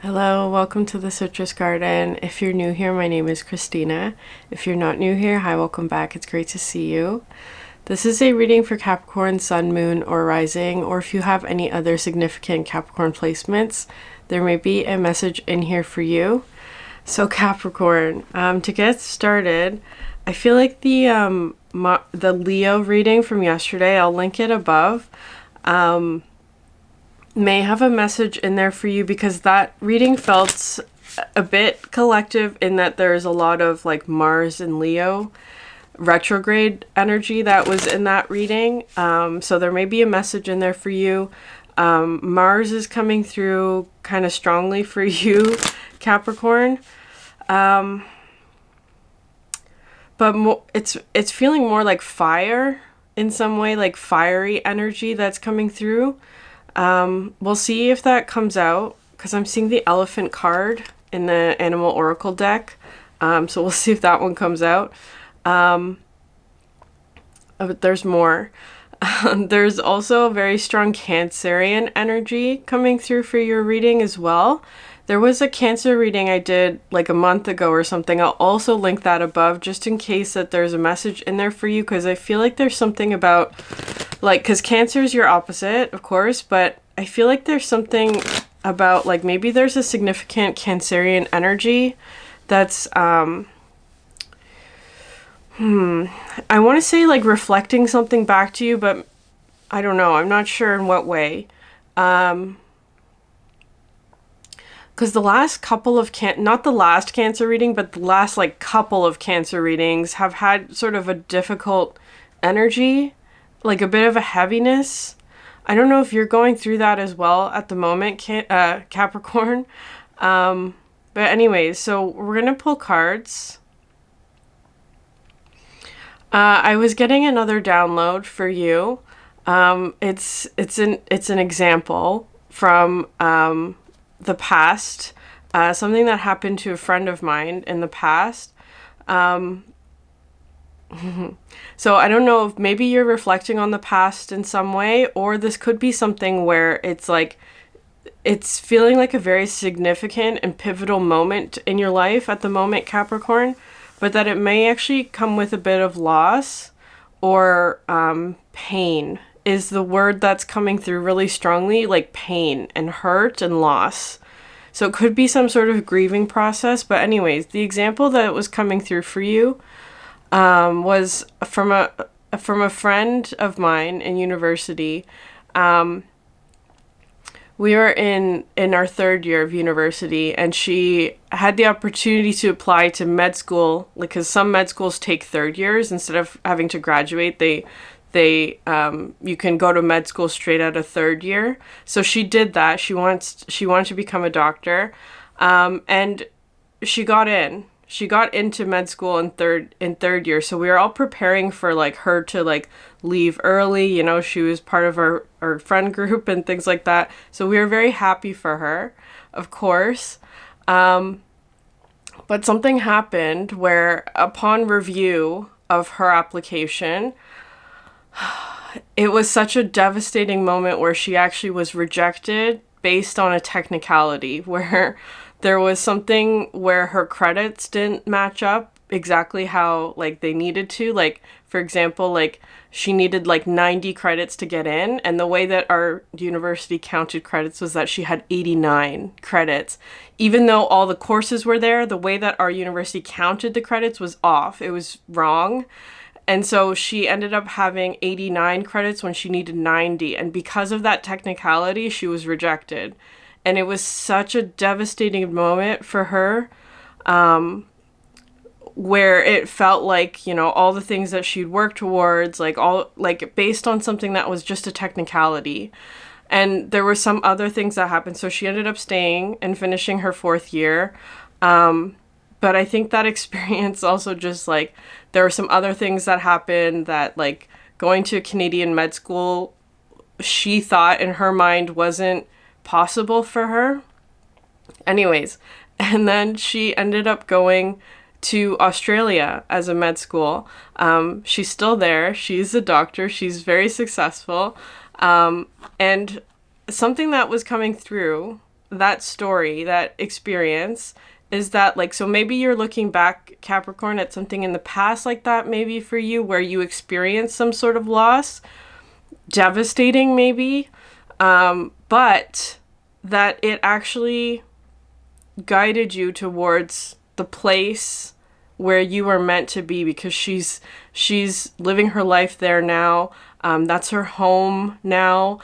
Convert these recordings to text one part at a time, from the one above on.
Hello, welcome to the Citrus Garden. If you're new here, my name is Christina. If you're not new here, hi, welcome back. It's great to see you. This is a reading for Capricorn, Sun, Moon, or Rising, or if you have any other significant Capricorn placements, there may be a message in here for you. So Capricorn, to get started, I feel like the Leo reading from yesterday, I'll link it above, may have a message in there for you because that reading felt a bit collective in that there's a lot of like Mars and Leo retrograde energy that was in that reading. So there may be a message in there for you. Mars is coming through kind of strongly for you, Capricorn. But it's feeling more like fire in some way, like fiery energy that's coming through. We'll see if that comes out because I'm seeing the elephant card in the Animal Oracle deck. So we'll see if that one comes out. But there's more. There's also a very strong Cancerian energy coming through for your reading as well. There was a Cancer reading I did like a month ago or something. I'll also link that above just in case that there's a message in there for you because I feel like there's something about like, because Cancer is your opposite, of course, but I feel like there's something about like maybe there's a significant Cancerian energy that's I want to say like reflecting something back to you, but I don't know. I'm not sure in what way. Because the last couple of not the last Cancer reading, but the last like couple of Cancer readings have had sort of a difficult energy, like a bit of a heaviness. I don't know if you're going through that as well at the moment, Capricorn. But anyways, so we're going to pull cards. I was getting another download for you. It's an example from the past, something that happened to a friend of mine in the past. So I don't know if maybe you're reflecting on the past in some way, or this could be something where it's like it's feeling like a very significant and pivotal moment in your life at the moment, Capricorn, but that it may actually come with a bit of loss or pain is the word that's coming through really strongly, like pain and hurt and loss. So it could be some sort of grieving process. But anyways, the example that was coming through for you was from a friend of mine in university. We were in our third year of university, and she had the opportunity to apply to med school, because some med schools take third years instead of having to graduate. You can go to med school straight out of third year. So she did that. She wanted to become a doctor, and she got in. She got into med school in third year. So we were all preparing for like her to like leave early. You know, she was part of our friend group and things like that. So we were very happy for her, of course. But something happened where upon review of her application, it was such a devastating moment where she actually was rejected based on a technicality where there was something where her credits didn't match up exactly how like they needed to. Like, for example, like she needed like 90 credits to get in, and the way that our university counted credits was that she had 89 credits. Even though all the courses were there, the way that our university counted the credits was off. It was wrong. And so she ended up having 89 credits when she needed 90. And because of that technicality, she was rejected. And it was such a devastating moment for her, where it felt like, you know, all the things that she'd worked towards, like all like based on something that was just a technicality. And there were some other things that happened. So she ended up staying and finishing her fourth year. But I think that experience also just like, there were some other things that happened that like going to a Canadian med school, she thought in her mind wasn't possible for her. Anyways, and then she ended up going to Australia as a med school. She's still there. She's a doctor. She's very successful. And something that was coming through that story, that experience, is that like, so maybe you're looking back, Capricorn, at something in the past like that, maybe for you, where you experienced some sort of loss, devastating maybe, but that it actually guided you towards the place where you were meant to be, because she's living her life there now. That's her home now.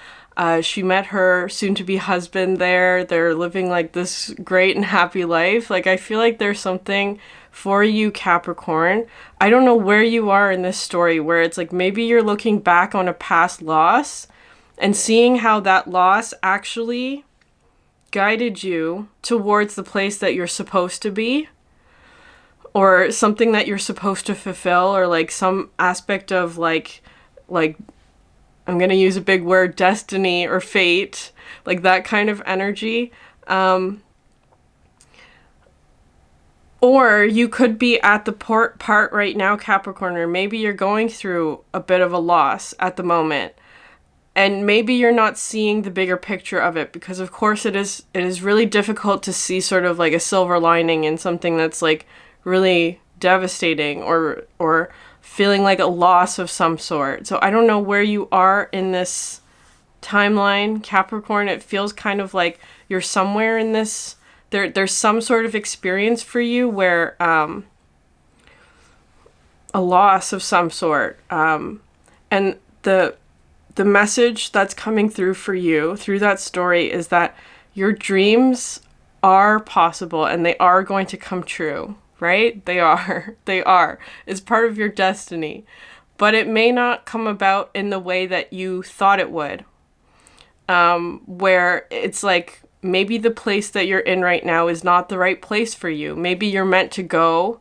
She met her soon-to-be husband there. They're living like this great and happy life. Like, I feel like there's something for you, Capricorn. I don't know where you are in this story, where it's like maybe you're looking back on a past loss and seeing how that loss actually guided you towards the place that you're supposed to be, or something that you're supposed to fulfill, or like some aspect of like I'm going to use a big word, destiny or fate, like that kind of energy. Or you could be at the part right now, Capricorn, or maybe you're going through a bit of a loss at the moment. And maybe you're not seeing the bigger picture of it, because of course it is really difficult to see sort of like a silver lining in something that's like really devastating, or feeling like a loss of some sort. So I don't know where you are in this timeline, Capricorn. It feels kind of like you're somewhere in this, there's some sort of experience for you where a loss of some sort. And the message that's coming through for you through that story is that your dreams are possible and they are going to come true. Right? They are. It's part of your destiny. But it may not come about in the way that you thought it would. Where it's like, maybe the place that you're in right now is not the right place for you. Maybe you're meant to go,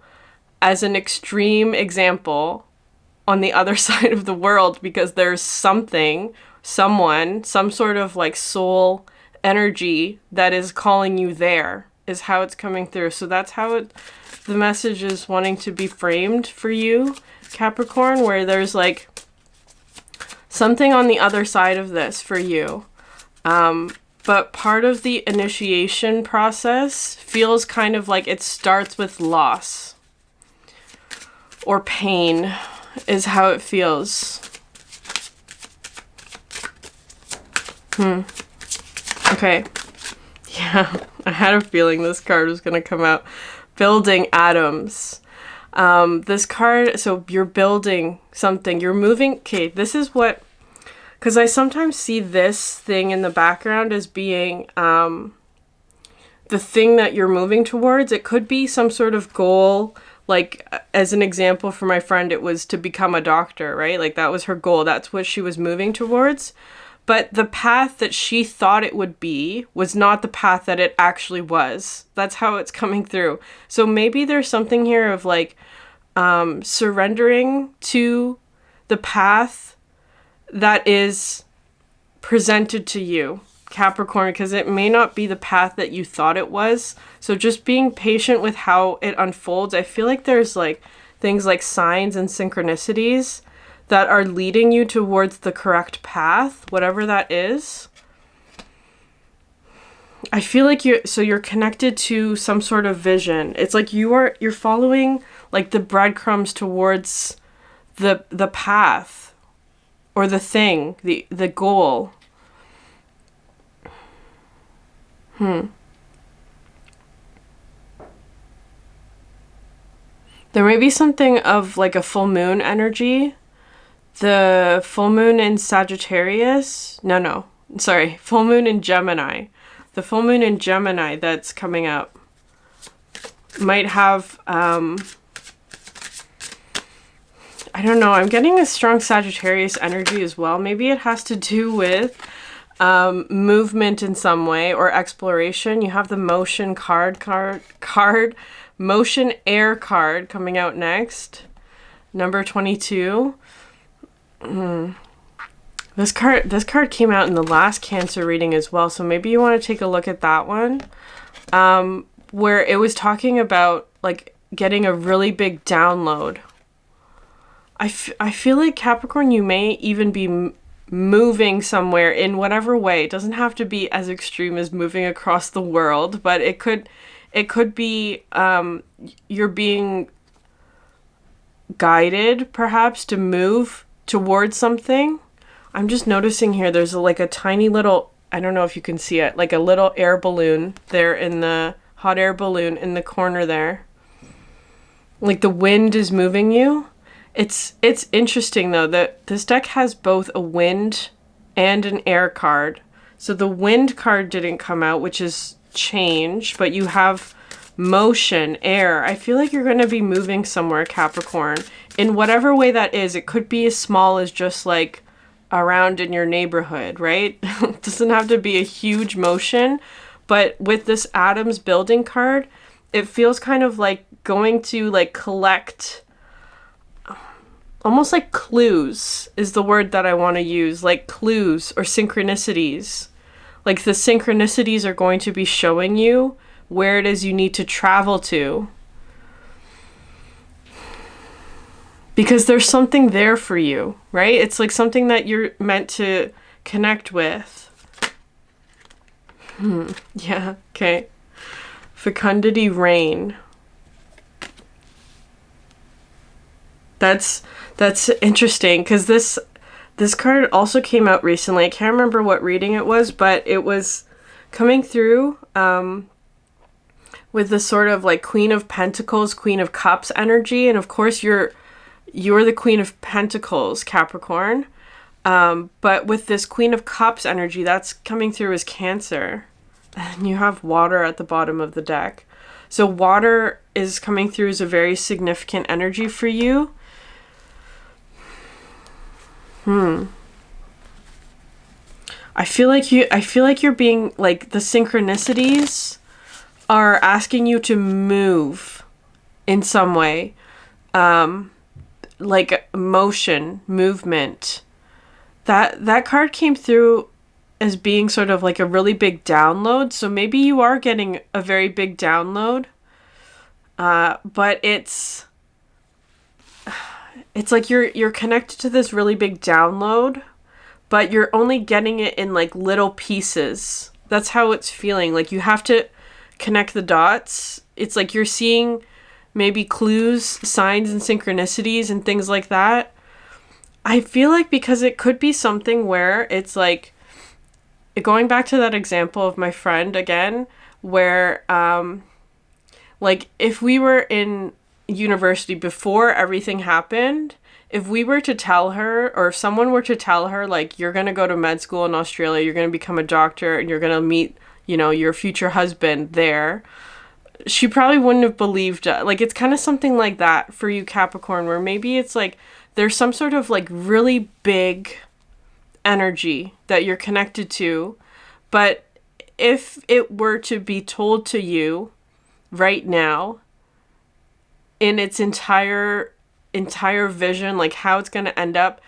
as an extreme example, on the other side of the world, because there's someone, some sort of like soul energy that is calling you there, is how it's coming through. So that's how the message is wanting to be framed for you, Capricorn, where there's like something on the other side of this for you. But part of the initiation process feels kind of like it starts with loss or pain, is how it feels. Okay. Yeah, I had a feeling this card was going to come out. Building atoms. This card, so you're building something. You're moving. Okay, this is what, because I sometimes see this thing in the background as being the thing that you're moving towards. It could be some sort of goal. Like, as an example for my friend, it was to become a doctor, right? Like, that was her goal. That's what she was moving towards. But the path that she thought it would be was not the path that it actually was. That's how it's coming through. So maybe there's something here of like surrendering to the path that is presented to you, Capricorn, because it may not be the path that you thought it was. So just being patient with how it unfolds. I feel like there's like things like signs and synchronicities that are leading you towards the correct path, whatever that is. I feel like you're connected to some sort of vision. It's like you're following like the breadcrumbs towards the path or the thing, the goal. There may be something of like a full moon energy. The full moon in Sagittarius. Full moon in Gemini. The full moon in Gemini that's coming up might have, I don't know, I'm getting a strong Sagittarius energy as well. Maybe it has to do with movement in some way or exploration. You have the motion motion air card coming out next. Number 22. This card came out in the last Cancer reading as well, so maybe you want to take a look at that one, where it was talking about like getting a really big download. I feel like Capricorn, you may even be moving somewhere in whatever way. It doesn't have to be as extreme as moving across the world, but it could be you're being guided perhaps to move towards something. I'm just noticing here there's like a tiny little, I don't know if you can see it, like a little air balloon there in the hot air balloon in the corner there. Like the wind is moving you. It's interesting though that this deck has both a wind and an air card. So the wind card didn't come out, which is change, but you have motion, air. I feel like you're going to be moving somewhere, Capricorn, in whatever way that is. It could be as small as just like around in your neighborhood, right? It doesn't have to be a huge motion, but with this Atoms building card, it feels kind of like going to like collect, almost like clues is the word that I want to use, like clues or synchronicities. Like the synchronicities are going to be showing you where it is you need to travel to. Because there's something there for you, right? It's like something that you're meant to connect with. Yeah, okay. Fecundity Rain. That's interesting because this card also came out recently. I can't remember what reading it was, but it was coming through with this sort of like Queen of Pentacles, Queen of Cups energy, and of course you're the Queen of Pentacles, Capricorn. But with this Queen of Cups energy, that's coming through as Cancer. And you have water at the bottom of the deck. So water is coming through as a very significant energy for you. I feel like you're being like, the synchronicities are asking you to move in some way. Like motion, movement. That card came through as being sort of like a really big download. So maybe you are getting a very big download. But it's like you're connected to this really big download, but you're only getting it in like little pieces. That's how it's feeling. Like you have to connect the dots. It's like you're seeing maybe clues, signs, and synchronicities and things like that. I feel like because it could be something where it's like, going back to that example of my friend again, where like if we were in university before everything happened, if we were to tell her, or if someone were to tell her, like, you're going to go to med school in Australia, you're going to become a doctor, and you're going to meet, you know, your future husband there, she probably wouldn't have believed it. Like, it's kind of something like that for you, Capricorn, where maybe it's like there's some sort of like really big energy that you're connected to, but if it were to be told to you right now in its entire vision, like how it's going to end up,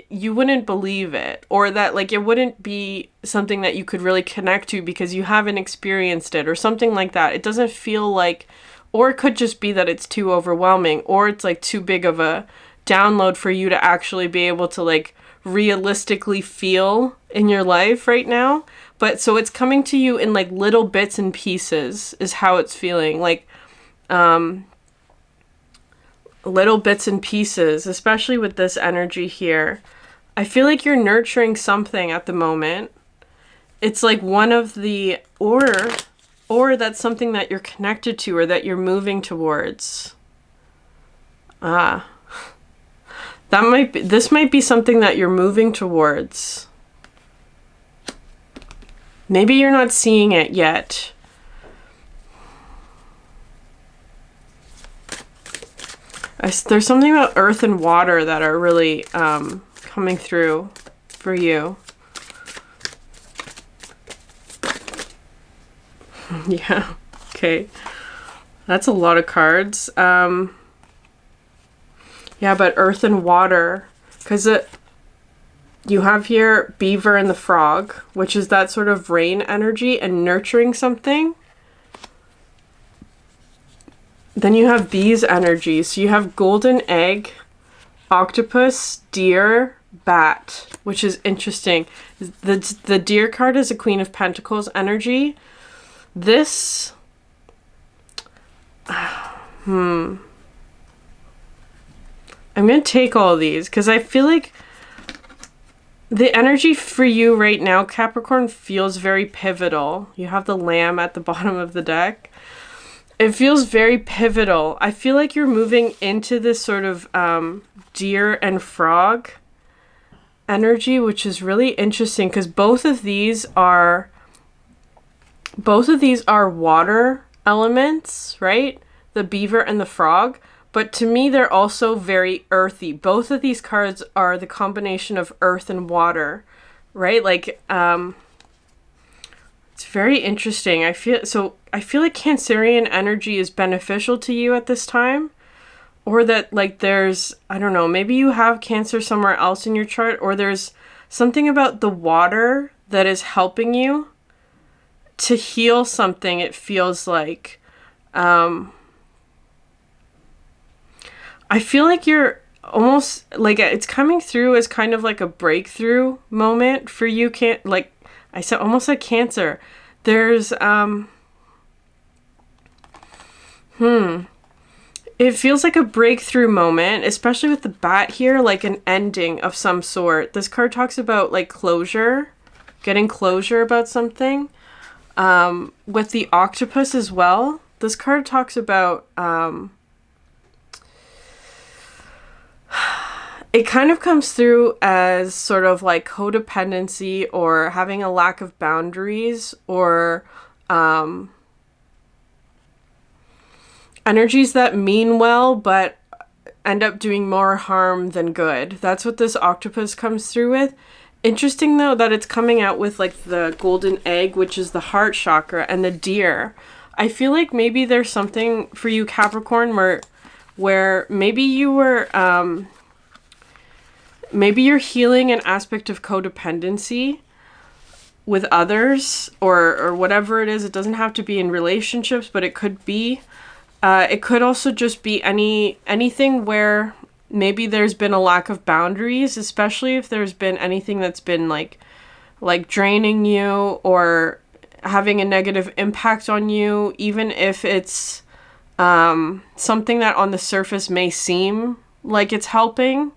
you wouldn't believe it, or that like it wouldn't be something that you could really connect to because you haven't experienced it or something like that. It doesn't feel like, or it could just be that it's too overwhelming, or it's like too big of a download for you to actually be able to like realistically feel in your life right now. But so it's coming to you in like little bits and pieces is how it's feeling. Like little bits and pieces, especially with this energy here. I feel like you're nurturing something at the moment. It's like one of the, or that's something that you're connected to or that you're moving towards. This might be something that you're moving towards. Maybe you're not seeing it yet. There's something about earth and water that are really coming through for you. Yeah, okay. That's a lot of cards. Yeah, but earth and water, because you have here beaver and the frog, which is that sort of rain energy and nurturing something. Then you have bees energy. So you have golden egg, octopus, deer, bat, which is interesting. The Deer card is a Queen of Pentacles energy. This, I'm going to take all these because I feel like the energy for you right now, Capricorn, feels very pivotal. You have the Lamb at the bottom of the deck. It feels very pivotal. I feel like you're moving into this sort of deer and frog energy, which is really interesting because both of these are water elements, right? The beaver and the frog. But to me, they're also very earthy. Both of these cards are the combination of earth and water, right? Like, it's very interesting. I feel like Cancerian energy is beneficial to you at this time. Or that, like, there's, I don't know, maybe you have Cancer somewhere else in your chart. Or there's something about the water that is helping you to heal something, it feels like. I feel like you're almost, like, it's coming through as kind of like a breakthrough moment for you. Like I said, almost like Cancer. There's, it feels like a breakthrough moment, especially with the bat here, like an ending of some sort. This card talks about, like, closure, getting closure about something. With the octopus as well, this card talks about, it kind of comes through as sort of like codependency or having a lack of boundaries or energies that mean well but end up doing more harm than good. That's what this octopus comes through with. Interesting though that it's coming out with like the golden egg, which is the heart chakra, and the deer. I feel like maybe there's something for you, Capricorn, where maybe you were maybe you're healing an aspect of codependency with others or whatever it is. It doesn't have to be in relationships, but it could be. It could also just be anything where maybe there's been a lack of boundaries, especially if there's been anything that's been like draining you or having a negative impact on you, even if it's something that on the surface may seem like it's helping.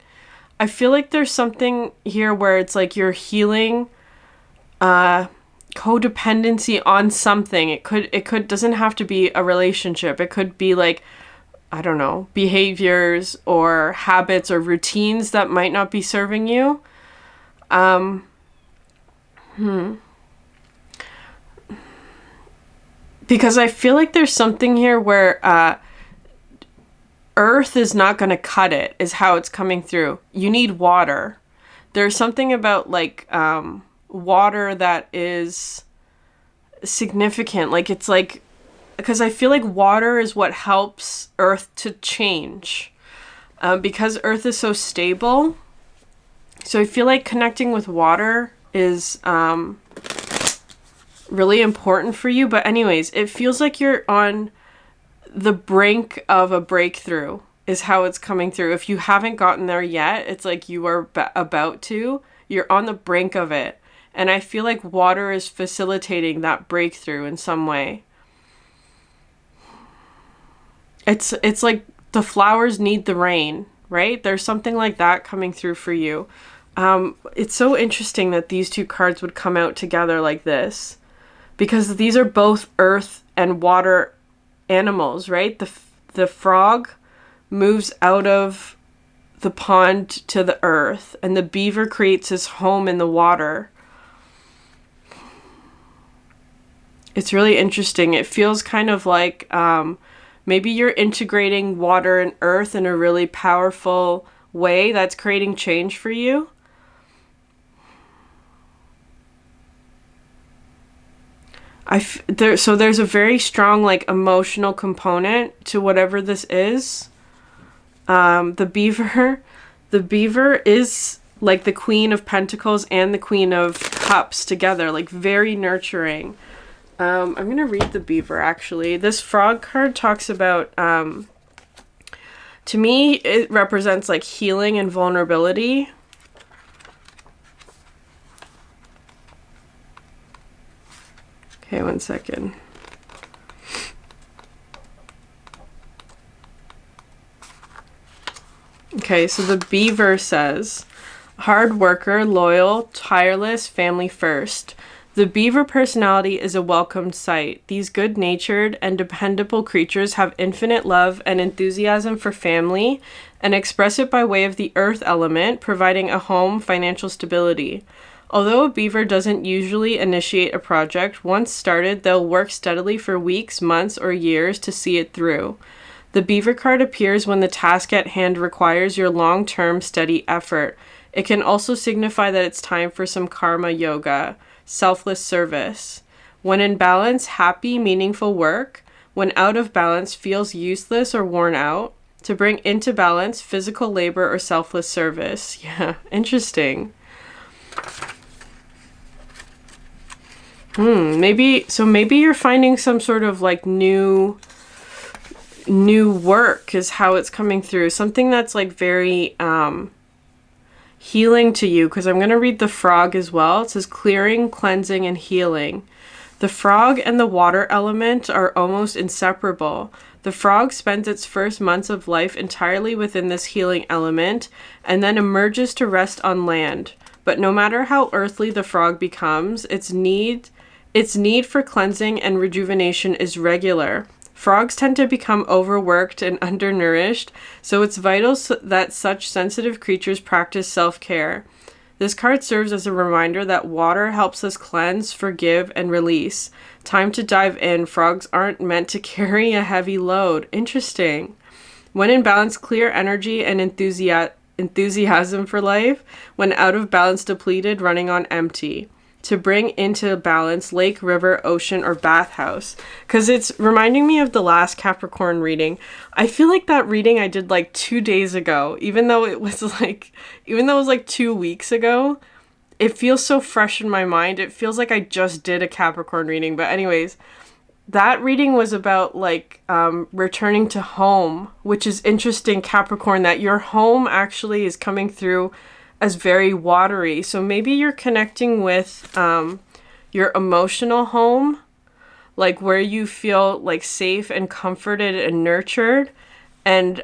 I feel like there's something here where it's like you're healing codependency on something. It could doesn't have to be a relationship. It could be like, I don't know, behaviors or habits or routines that might not be serving you. Because I feel like there's something here where earth is not going to cut it, is how it's coming through. You need water. There's something about like water that is significant. Like it's like, because I feel like water is what helps earth to change. Because earth is so stable. So I feel like connecting with water is really important for you. But anyways, it feels like you're on the brink of a breakthrough is how it's coming through. If you haven't gotten there yet, it's like you are about to. You're on the brink of it. And I feel like water is facilitating that breakthrough in some way. It's like the flowers need the rain, right? There's something like that coming through for you. It's so interesting that these two cards would come out together like this, because these are both earth and water animals, right? The frog moves out of the pond to the earth, and the beaver creates his home in the water. It's really interesting. It feels kind of like maybe you're integrating water and earth in a really powerful way that's creating change for you. So there's a very strong like emotional component to whatever this is. The beaver is like the Queen of Pentacles and the Queen of Cups together, like very nurturing. I'm going to read the beaver actually. This frog card talks about, to me, it represents like healing and vulnerability. Okay, one second. Okay, so the beaver says, hard worker, loyal, tireless, family first. The beaver personality is a welcomed sight. These good-natured and dependable creatures have infinite love and enthusiasm for family and express it by way of the earth element, providing a home, financial stability. Although a beaver doesn't usually initiate a project, once started, they'll work steadily for weeks, months, or years to see it through. The beaver card appears when the task at hand requires your long-term, steady effort. It can also signify that it's time for some karma yoga, selfless service. When in balance, happy, meaningful work. When out of balance, feels useless or worn out. To bring into balance, physical labor or selfless service. Yeah, interesting. Maybe you're finding some sort of like new work is how it's coming through. Something that's like very healing to you, because I'm going to read the frog as well. It says clearing, cleansing, and healing. The frog and the water element are almost inseparable. The frog spends its first months of life entirely within this healing element and then emerges to rest on land. But no matter how earthly the frog becomes, its need for cleansing and rejuvenation is regular. Frogs tend to become overworked and undernourished, so it's vital that such sensitive creatures practice self-care. This card serves as a reminder that water helps us cleanse, forgive, and release. Time to dive in. Frogs aren't meant to carry a heavy load. Interesting. When in balance, clear energy and enthusiasm for life. When out of balance, depleted, running on empty. To bring into balance lake, river, ocean, or bathhouse. Because it's reminding me of the last Capricorn reading. I feel like that reading I did like 2 days ago, even though it was like 2 weeks ago, it feels so fresh in my mind. It feels like I just did a Capricorn reading. But anyways, that reading was about like returning to home, which is interesting, Capricorn, that your home actually is coming through as very watery. So maybe you're connecting with your emotional home, like where you feel like safe and comforted and nurtured and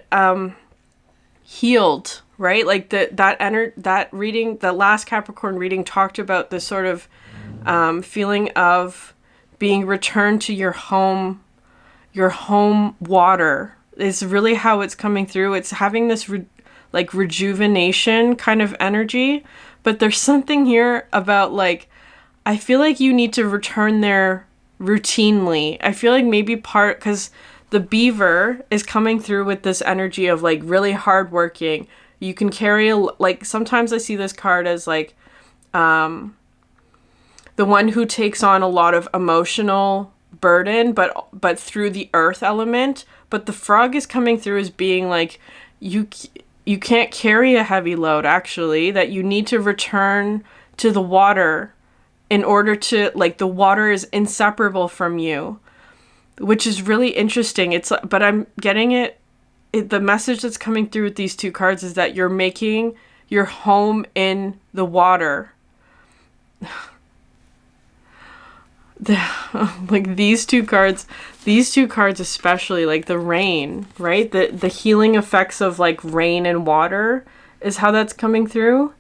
healed, right? Like that reading, the last Capricorn reading talked about this sort of feeling of being returned to your home water is really how it's coming through. It's having this like rejuvenation kind of energy, but there's something here about like, I feel like you need to return there routinely. I feel like maybe because the beaver is coming through with this energy of like really hardworking. You can carry like, sometimes I see this card as like the one who takes on a lot of emotional burden, but through the earth element. But the frog is coming through as being like, you can't carry a heavy load, actually, that you need to return to the water in order to, like, the water is inseparable from you, which is really interesting. But I'm getting the message that's coming through with these two cards is that you're making your home in the water. Like these two cards especially, like the rain, right? The healing effects of like rain and water is how that's coming through.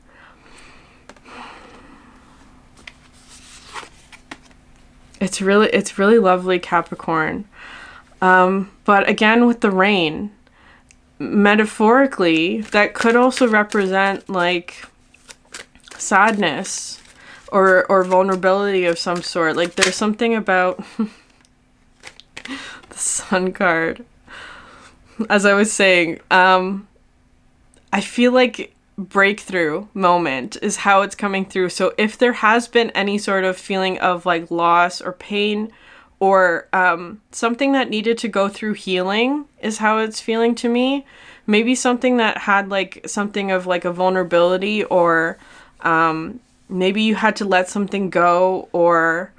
It's really lovely, Capricorn. But again, with the rain, metaphorically, that could also represent like sadness or vulnerability of some sort. Like there's something about the Sun card. As I was saying, I feel like breakthrough moment is how it's coming through. So if there has been any sort of feeling of like loss or pain or something that needed to go through healing is how it's feeling to me. Maybe something that had like something of like a vulnerability or maybe you had to let something go, or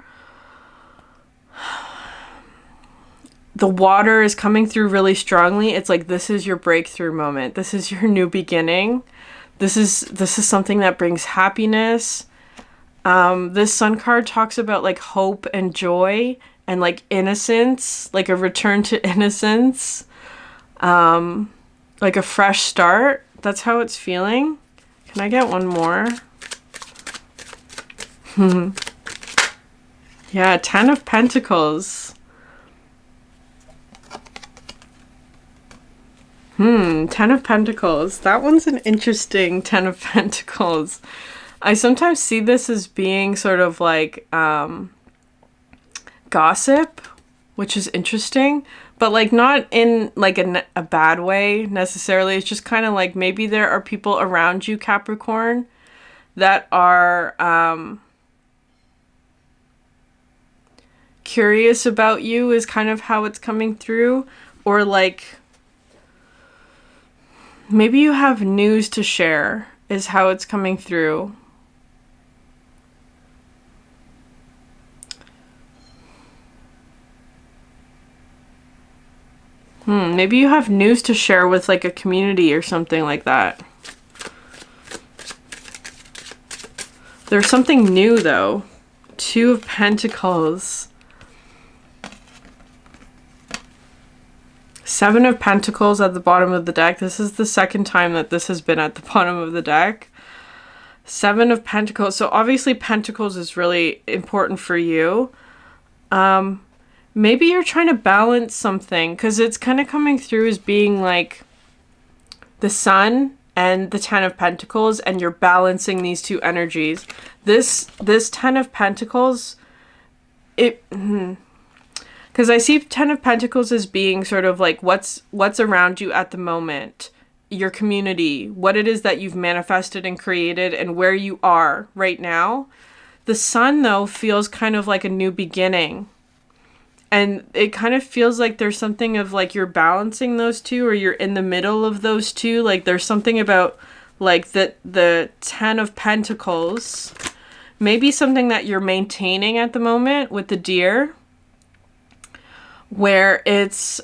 the water is coming through really strongly. It's like, this is your breakthrough moment. This is your new beginning. This is something that brings happiness. This sun card talks about like hope and joy and like innocence, like a return to innocence, like a fresh start. That's how it's feeling. Can I get one more? Yeah, 10 of Pentacles. 10 of Pentacles. That one's an interesting 10 of Pentacles. I sometimes see this as being sort of like gossip, which is interesting, but like not in like a bad way necessarily. It's just kind of like maybe there are people around you, Capricorn, that are curious about you is kind of how it's coming through, or like maybe you have news to share is how it's coming through. Maybe you have news to share with like a community or something like that. There's something new though. 2 of Pentacles. 7 of Pentacles at the bottom of the deck. This is the second time that this has been at the bottom of the deck. 7 of Pentacles. So obviously Pentacles is really important for you. Maybe you're trying to balance something because it's kind of coming through as being like the Sun and the 10 of Pentacles, and you're balancing these two energies. This 10 of Pentacles, because I see 10 of Pentacles as being sort of like what's around you at the moment, your community, what it is that you've manifested and created, and where you are right now. The Sun, though, feels kind of like a new beginning. And it kind of feels like there's something of like you're balancing those two, or you're in the middle of those two. Like there's something about like the 10 of Pentacles, maybe something that you're maintaining at the moment with the Deer, where it's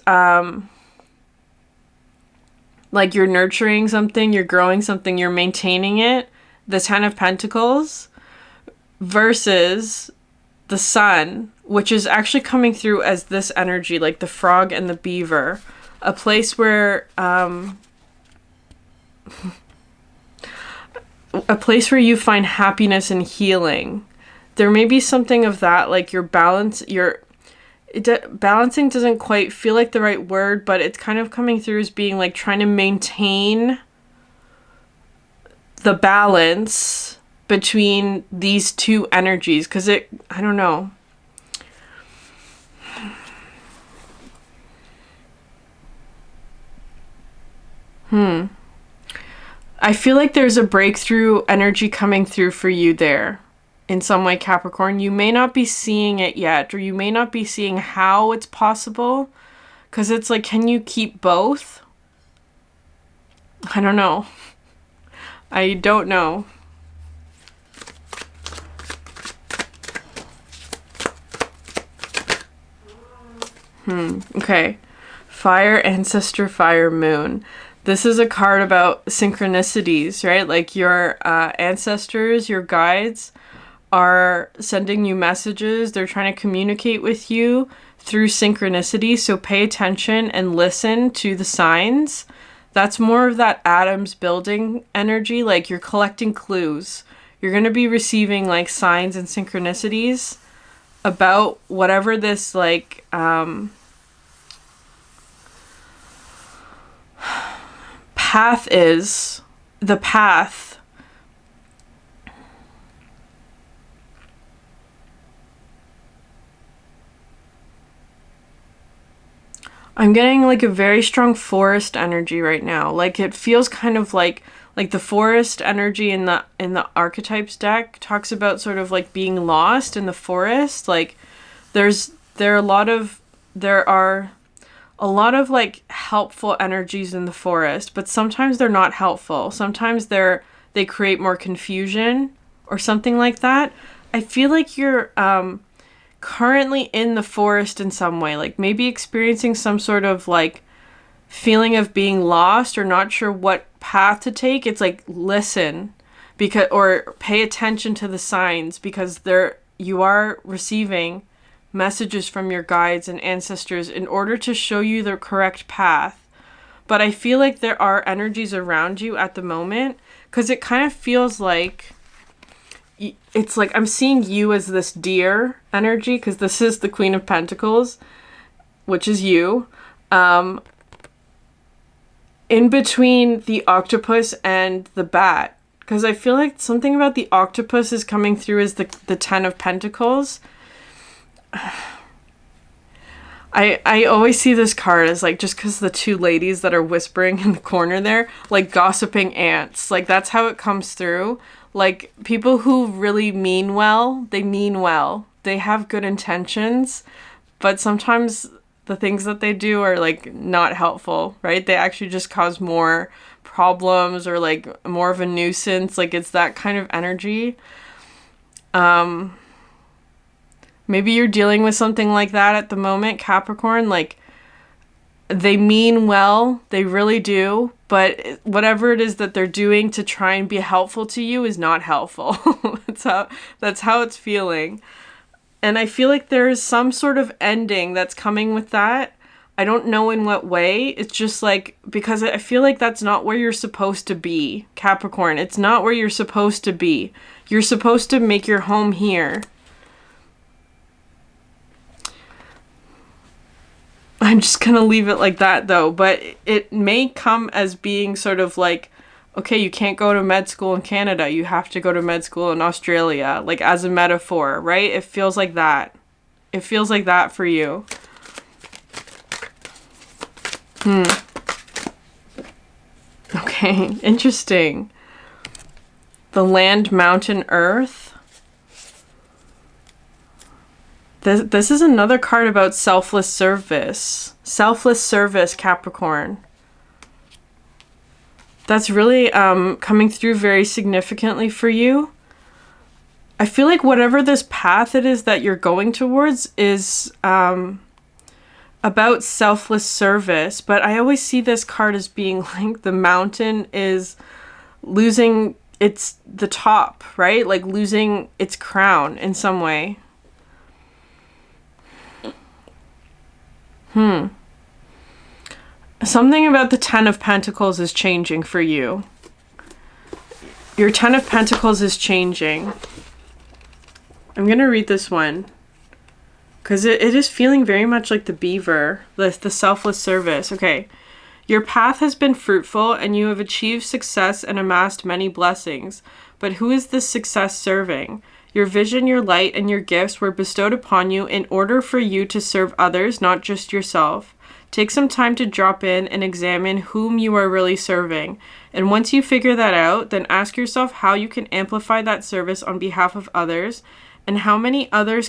like you're nurturing something, you're growing something, you're maintaining it. The 10 of Pentacles versus the Sun, which is actually coming through as this energy, like the frog and the beaver, a place where you find happiness and healing. There may be something of that, like your balance, balancing doesn't quite feel like the right word, but it's kind of coming through as being like trying to maintain the balance between these two energies, because I don't know. I feel like there's a breakthrough energy coming through for you there in some way, Capricorn. You may not be seeing it yet, or you may not be seeing how it's possible, because it's like, can you keep both? I don't know. I don't know. Okay. Fire, Ancestor, Fire, Moon. This is a card about synchronicities, right? Like your ancestors, your guides are sending you messages. They're trying to communicate with you through synchronicity. So pay attention and listen to the signs. That's more of that atoms building energy. Like you're collecting clues. You're going to be receiving like signs and synchronicities about whatever this like path is. The path. I'm getting like a very strong forest energy right now. Like it feels kind of like the forest energy in the archetypes deck talks about sort of like being lost in the forest. Like there are a lot of like helpful energies in the forest, but sometimes they're not helpful. Sometimes they create more confusion or something like that. I feel like you're currently in the forest in some way, like maybe experiencing some sort of like feeling of being lost or not sure what path to take. It's like, listen, because, or pay attention to the signs, because you are receiving messages from your guides and ancestors in order to show you the correct path. But I feel like there are energies around you at the moment, because it kind of feels like it's like I'm seeing you as this deer energy, because this is the Queen of Pentacles, which is you, in between the octopus and the bat, because I feel like something about the octopus is coming through as the Ten of Pentacles. I always see this card as like, just because the two ladies that are whispering in the corner there, like gossiping ants, like that's how it comes through. Like people who really mean well, they mean well. They have good intentions, but sometimes the things that they do are like not helpful, right? They actually just cause more problems or like more of a nuisance. Like it's that kind of energy. Maybe you're dealing with something like that at the moment, Capricorn. Like, they mean well, they really do, but whatever it is that they're doing to try and be helpful to you is not helpful. That's how it's feeling. And I feel like there's some sort of ending that's coming with that. I don't know in what way. It's just like, because I feel like that's not where you're supposed to be, Capricorn. It's not where you're supposed to be. You're supposed to make your home here. I'm just going to leave it like that, though. But it may come as being sort of like, okay, you can't go to med school in Canada. You have to go to med school in Australia. Like, as a metaphor, right? It feels like that. It feels like that for you. Okay, interesting. The land, mountain, earth. This is another card about selfless service. Selfless service, Capricorn. That's really coming through very significantly for you. I feel like whatever this path it is that you're going towards is about selfless service. But I always see this card as being like the mountain is losing the top, right? Like losing its crown in some way. Something about the Ten of Pentacles is changing for you. Your Ten of Pentacles is changing. I'm going to read this one, because it is feeling very much like the beaver, the selfless service. Okay. Your path has been fruitful and you have achieved success and amassed many blessings. But who is this success serving? Your vision, your light, and your gifts were bestowed upon you in order for you to serve others, not just yourself. Take some time to drop in and examine whom you are really serving. And once you figure that out, then ask yourself how you can amplify that service on behalf of others and how many others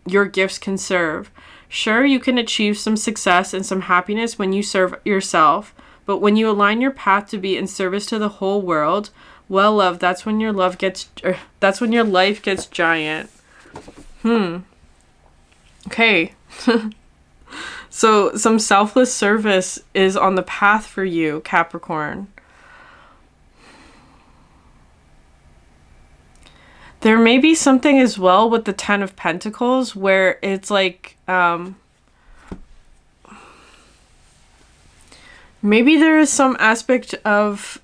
your gifts can serve. Sure, you can achieve some success and some happiness when you serve yourself, but when you align your path to be in service to the whole world, well, love, that's when your life gets giant. Okay. So some selfless service is on the path for you, Capricorn. There may be something as well with the Ten of Pentacles where it's like, maybe there is some aspect of,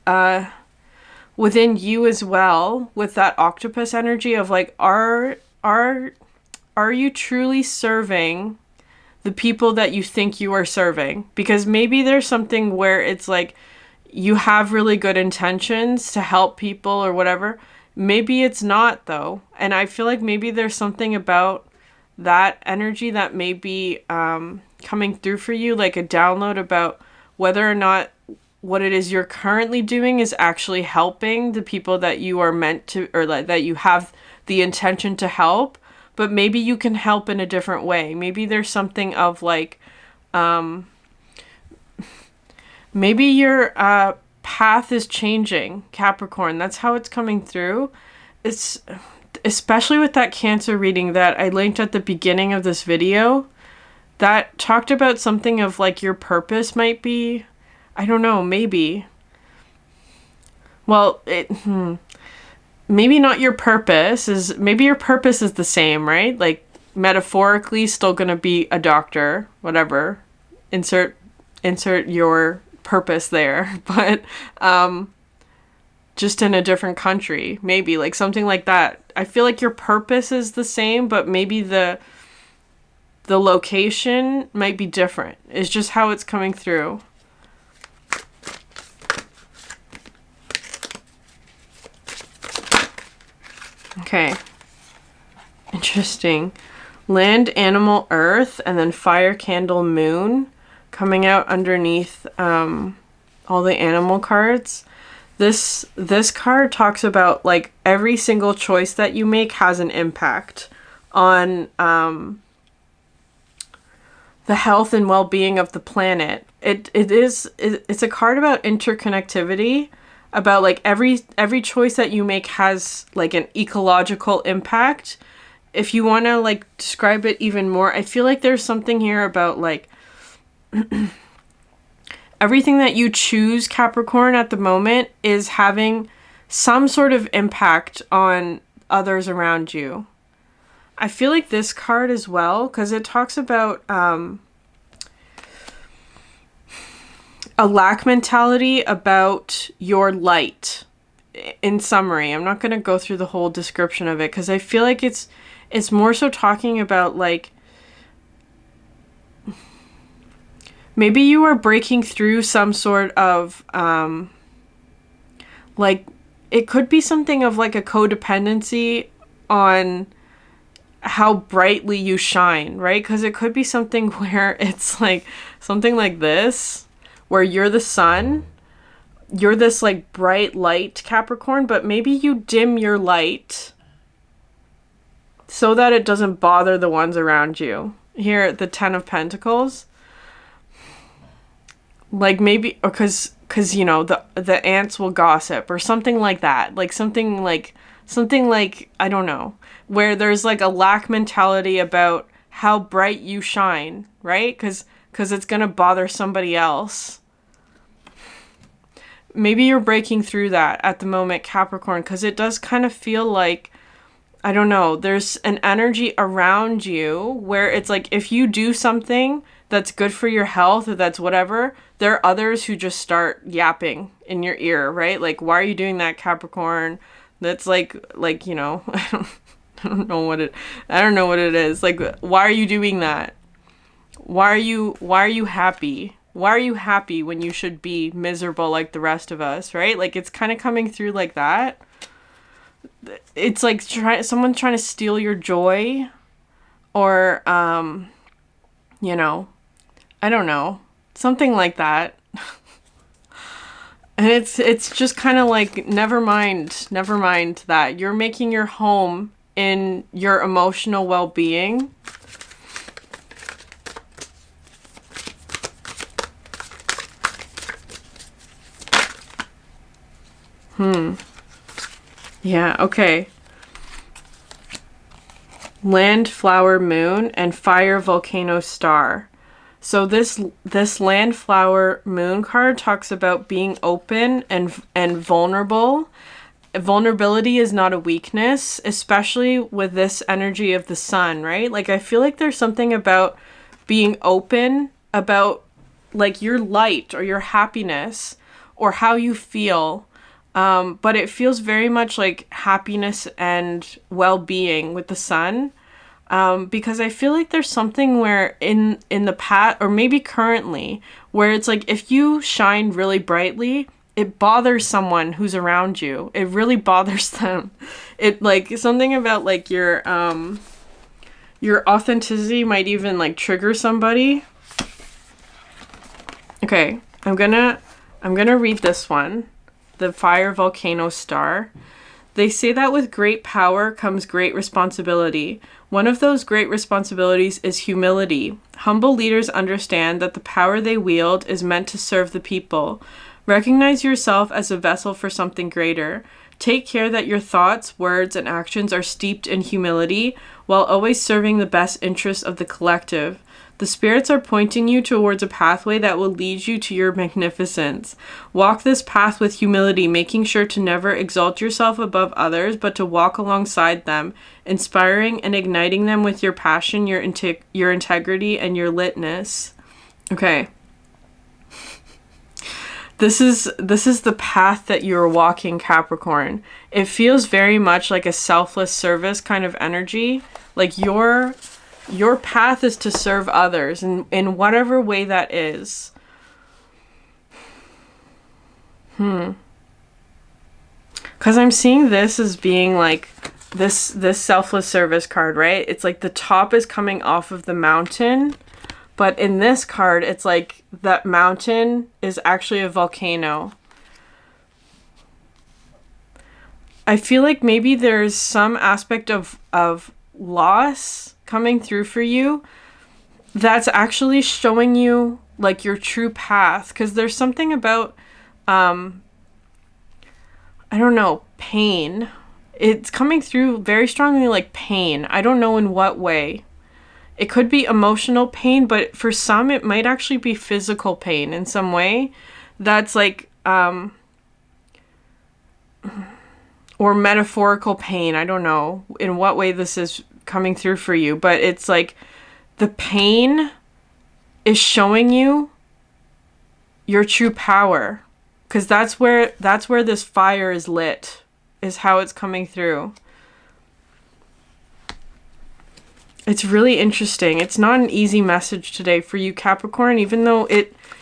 within you as well, with that octopus energy of like, are you truly serving the people that you think you are serving? Because maybe there's something where it's like you have really good intentions to help people or whatever. Maybe it's not, though. And I feel like maybe there's something about that energy that may be coming through for you, like a download about whether or not what it is you're currently doing is actually helping the people that you are meant to, or like that you have the intention to help. But maybe you can help in a different way. Maybe there's something of like, maybe your path is changing, Capricorn. That's how it's coming through. It's especially with that Cancer reading that I linked at the beginning of this video that talked about something of like your purpose might be, I don't know, maybe. Well, maybe not your purpose is, maybe your purpose is the same, right? Like metaphorically still going to be a doctor, whatever. Insert your purpose there, but just in a different country, maybe like something like that. I feel like your purpose is the same, but maybe the location might be different. It's just how it's coming through. Okay. Interesting. Land, animal, earth, and then fire, candle, moon coming out underneath all the animal cards. This card talks about like every single choice that you make has an impact on the health and well-being of the planet. It's a card about interconnectivity, about like every choice that you make has like an ecological impact. If you want to like describe it even more, I feel like there's something here about like everything that you choose, Capricorn, at the moment is having some sort of impact on others around you. I feel like this card as well, because it talks about a lack mentality about your light. In summary, I'm not going to go through the whole description of it, because I feel like it's more so talking about like maybe you are breaking through some sort of like it could be something of like a codependency on how brightly you shine, right? Because it could be something where it's like something like this, where you're the sun, you're this like bright light, Capricorn, but maybe you dim your light so that it doesn't bother the ones around you. Here, the 10 of Pentacles. Like maybe, or because you know, the ants will gossip or something like that. Like something like, I don't know, where there's like a lack mentality about how bright you shine, right? Because it's going to bother somebody else. Maybe you're breaking through that at the moment, Capricorn, because it does kind of feel like, I don't know, there's an energy around you where it's like if you do something that's good for your health or that's whatever, there are others who just start yapping in your ear, right? Like, why are you doing that, Capricorn? That's like, you know, I don't know what it is. Like, why are you doing that? Why are you happy? Why are you happy when you should be miserable like the rest of us, right? Like, it's kind of coming through like that. It's like someone trying to steal your joy, or, you know, I don't know, something like that. And it's just kind of like, never mind that. You're making your home in your emotional well-being. Yeah, okay. Land, flower, moon, and fire, volcano, star. So this land, flower, moon card talks about being open and vulnerable. Vulnerability is not a weakness, especially with this energy of the sun, right? Like, I feel like there's something about being open about like your light or your happiness or how you feel. But it feels very much like happiness and well-being with the sun. Because I feel like there's something where in the past, or maybe currently, where it's like if you shine really brightly, it bothers someone who's around you. It really bothers them. It like something about like your authenticity might even like trigger somebody. Okay, I'm gonna read this one. The fire, volcano, star. They say that with great power comes great responsibility. One of those great responsibilities is humility. Humble leaders understand that the power they wield is meant to serve the people. Recognize yourself as a vessel for something greater. Take care that your thoughts, words, and actions are steeped in humility while always serving the best interests of the collective. The spirits are pointing you towards a pathway that will lead you to your magnificence. Walk this path with humility, making sure to never exalt yourself above others, but to walk alongside them, inspiring and igniting them with your passion, your integrity, and your litness. Okay. This is the path that you're walking, Capricorn. It feels very much like a selfless service kind of energy. Like your path is to serve others in whatever way that is. Because I'm seeing this as being like this selfless service card, right? It's like the top is coming off of the mountain. But in this card, it's like that mountain is actually a volcano. I feel like maybe there's some aspect of loss coming through for you that's actually showing you like your true path. Because there's something about, I don't know, pain. It's coming through very strongly like pain. I don't know in what way. It could be emotional pain, but for some, it might actually be physical pain in some way. That's like, or metaphorical pain. I don't know in what way this is coming through for you, but it's like the pain is showing you your true power. Because that's where this fire is lit, is how it's coming through. It's really interesting. It's not an easy message today for you, Capricorn, even though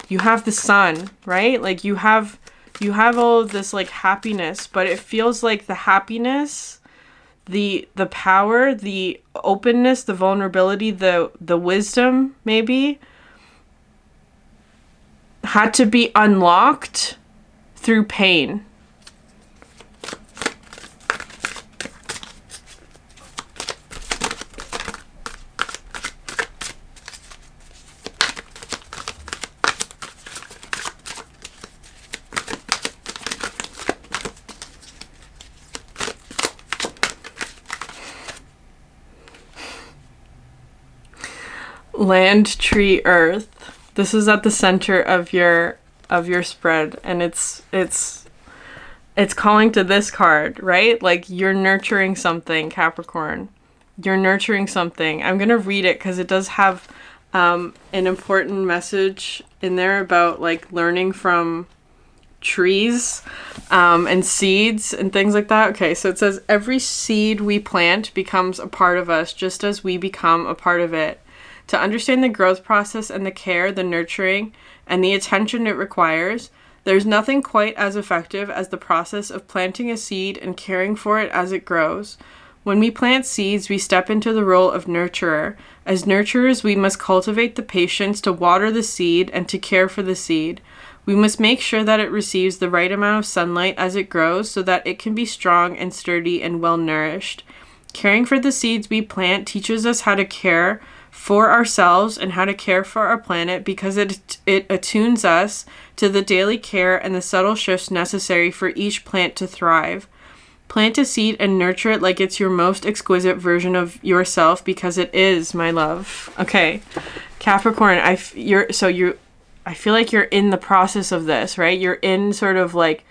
you have the sun, right? Like you have all of this like happiness, but it feels like the happiness, the power, the openness, the vulnerability, the wisdom maybe had to be unlocked through pain. Land, tree, earth. This is at the center of your spread, and it's calling to this card, right? Like you're nurturing something, Capricorn. You're nurturing something. I'm gonna read it because it does have an important message in there about like learning from trees and seeds and things like that. Okay, so it says every seed we plant becomes a part of us, just as we become a part of it. To understand the growth process and the care, the nurturing, and the attention it requires, there's nothing quite as effective as the process of planting a seed and caring for it as it grows. When we plant seeds, we step into the role of nurturer. As nurturers, we must cultivate the patience to water the seed and to care for the seed. We must make sure that it receives the right amount of sunlight as it grows so that it can be strong and sturdy and well nourished. Caring for the seeds we plant teaches us how to care for ourselves and how to care for our planet because it attunes us to the daily care and the subtle shifts necessary for each plant to thrive. Plant a seed and nurture it like it's your most exquisite version of yourself because it is, my love. Okay, Capricorn, I feel like you're in the process of this, right? You're in sort of like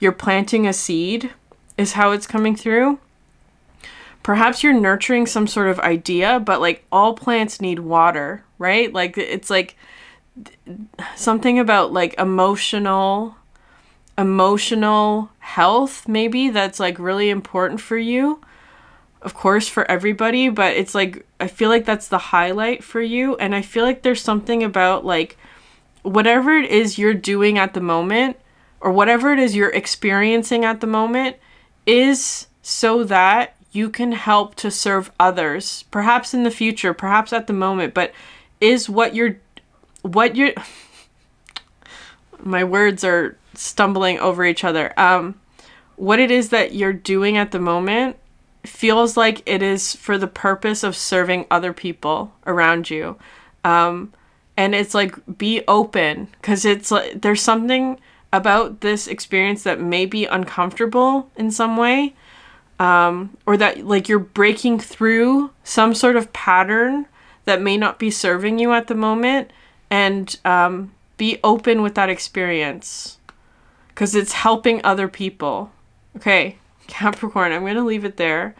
you're planting a seed is how it's coming through. Perhaps you're nurturing some sort of idea, but like all plants need water, right? Like it's like something about like emotional health maybe that's like really important for you. Of course, for everybody, but it's like I feel like that's the highlight for you, and I feel like there's something about like whatever it is you're doing at the moment or whatever it is you're experiencing at the moment is so that you can help to serve others, perhaps in the future, perhaps at the moment, but is what you're, my words are stumbling over each other. What it is that you're doing at the moment feels like it is for the purpose of serving other people around you. And it's like, be open, because it's like, there's something about this experience that may be uncomfortable in some way, or that like you're breaking through some sort of pattern that may not be serving you at the moment, and be open with that experience because it's helping other people. Okay, Capricorn, I'm going to leave it there.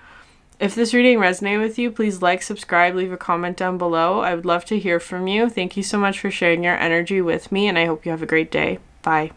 If this reading resonated with you, please like, subscribe, leave a comment down below. I would love to hear from you. Thank you so much for sharing your energy with me, and I hope you have a great day. Bye.